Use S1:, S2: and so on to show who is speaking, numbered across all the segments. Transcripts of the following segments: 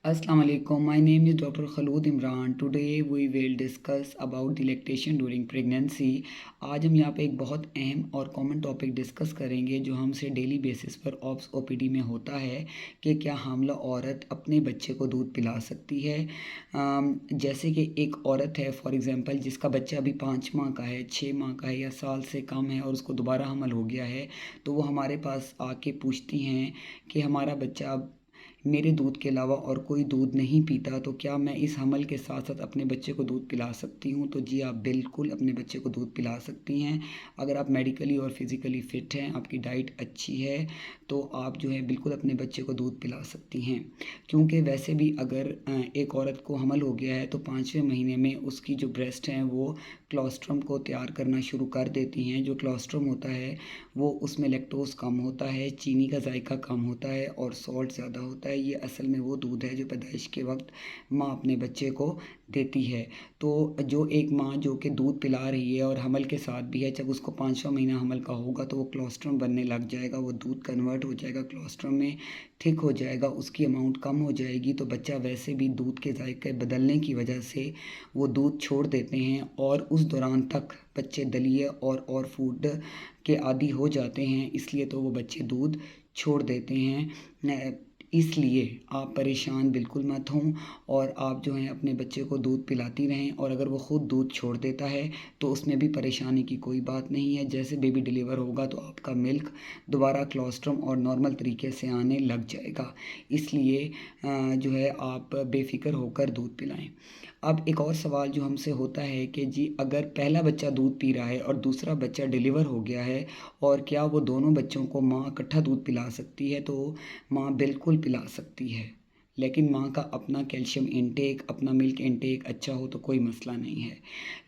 S1: Assalamu alaikum. My name is Dr. Khalud Imran. Today we will discuss about the lactation during pregnancy. आज हम यहाँ पे एक बहुत अहम और कॉमन टॉपिक डिस्कस करेंगे जो हमसे डेली बेसिस पर ऑप्स ओपीडी में होता है कि क्या हामला औरत अपने बच्चे को दूध पिला सकती है। जैसे कि एक औरत है फॉर एग्जांपल जिसका बच्चा अभी 5 माह का है, 6 माह का है या साल से कम है और उसको दोबारा हमल हो गया है, तो वो हमारे पास आके पूछती हैं कि हमारा बच्चा अब मेरे दूध के अलावा और कोई दूध नहीं पीता, तो क्या मैं इस हमल के साथ साथ अपने बच्चे को दूध पिला सकती हूँ। तो जी आप बिल्कुल अपने बच्चे को दूध पिला सकती हैं। अगर आप मेडिकली और फिज़िकली फ़िट हैं, आपकी डाइट अच्छी है, तो आप जो है बिल्कुल अपने बच्चे को दूध पिला सकती हैं। क्योंकि वैसे भी अगर एक औरत को हमल हो गया है तो 5वें महीने में उसकी जो ब्रेस्ट हैं वो क्लोस्ट्रम को तैयार करना शुरू कर देती हैं। जो क्लोस्ट्रम होता है वो उसमें लैक्टोज कम होता है, चीनी का जायका कम होता है और सॉल्ट ज़्यादा होता है। ये असल में वो दूध है जो पैदाइश के वक्त माँ अपने बच्चे को देती है। तो जो एक माँ जो कि दूध पिला रही है और हमल के साथ भी है, जब उसको 5वां महीना हमल का होगा तो वो क्लोस्ट्रम बनने लग जाएगा, वो दूध कन्वर्ट हो जाएगा क्लोस्ट्रम में, थिक हो जाएगा, उसकी अमाउंट कम हो जाएगी। तो बच्चा वैसे भी दूध के जायके बदलने की वजह से वो दूध छोड़ देते हैं और उस दौरान तक बच्चे दलिए और फूड के आदी हो जाते हैं, इसलिए तो वो बच्चे दूध छोड़ देते हैं। इसलिए आप परेशान बिल्कुल मत हों और आप जो हैं अपने बच्चे को दूध पिलाती रहें। और अगर वो ख़ुद दूध छोड़ देता है तो उसमें भी परेशानी की कोई बात नहीं है। जैसे बेबी डिलीवर होगा तो आपका मिल्क दोबारा क्लोस्ट्रम और नॉर्मल तरीके से आने लग जाएगा। इसलिए जो है आप बेफ़िक्र होकर दूध पिलाएं। अब एक और सवाल जो हमसे होता है कि जी अगर पहला बच्चा दूध पी रहा है और दूसरा बच्चा डिलीवर हो गया है, और क्या वो दोनों बच्चों को माँ इकट्ठा दूध पिला सकती है। तो माँ बिल्कुल पिला सकती है, लेकिन माँ का अपना कैल्शियम इनटेक, अपना मिल्क इनटेक अच्छा हो तो कोई मसला नहीं है।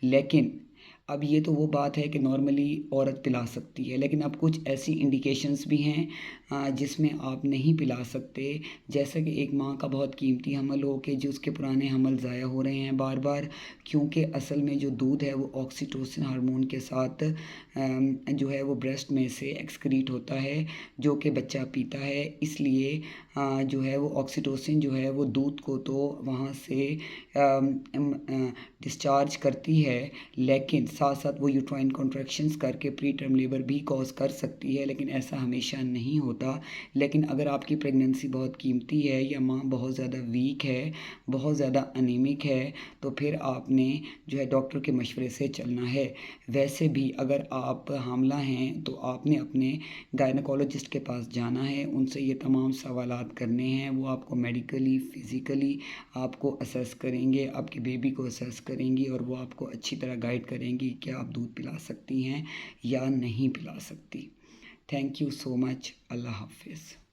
S1: लेकिन अब ये तो वो बात है कि नॉर्मली औरत पिला सकती है, लेकिन अब कुछ ऐसी इंडिकेशंस भी हैं जिसमें आप नहीं पिला सकते। जैसे कि एक माँ का बहुत कीमती हमल हो के जो उसके पुराने हमल ज़ाया हो रहे हैं बार बार, क्योंकि असल में जो दूध है वो ऑक्सीटोसिन हार्मोन के साथ जो है वो ब्रेस्ट में से एक्सक्रीट होता है जो कि बच्चा पीता है। इसलिए जो है वो ऑक्सीटोसिन जो है वो दूध को तो वहाँ से डिस्चार्ज करती है, लेकिन साथ साथ वो यूट्राइन कॉन्ट्रैक्शंस करके प्री टर्म लेबर भी कॉज कर सकती है, लेकिन ऐसा हमेशा नहीं होता। लेकिन अगर आपकी प्रेगनेंसी बहुत कीमती है या माँ बहुत ज़्यादा वीक है, बहुत ज़्यादा अनीमिक है, तो फिर आपने जो है डॉक्टर के मशवरे से चलना है। वैसे भी अगर आप हामला हैं तो आपने अपने गायनकोलॉजिस्ट के पास जाना है, उनसे ये तमाम सवालात करने हैं। वो आपको मेडिकली फ़िज़िकली आपको असेस करेंगे, आपकी बेबी को असेस करेंगी और वो आपको अच्छी तरह गाइड करेंगी कि आप दूध पिला सकती हैं या नहीं पिला सकती। Thank you so much. अल्लाह हाफ़िज़।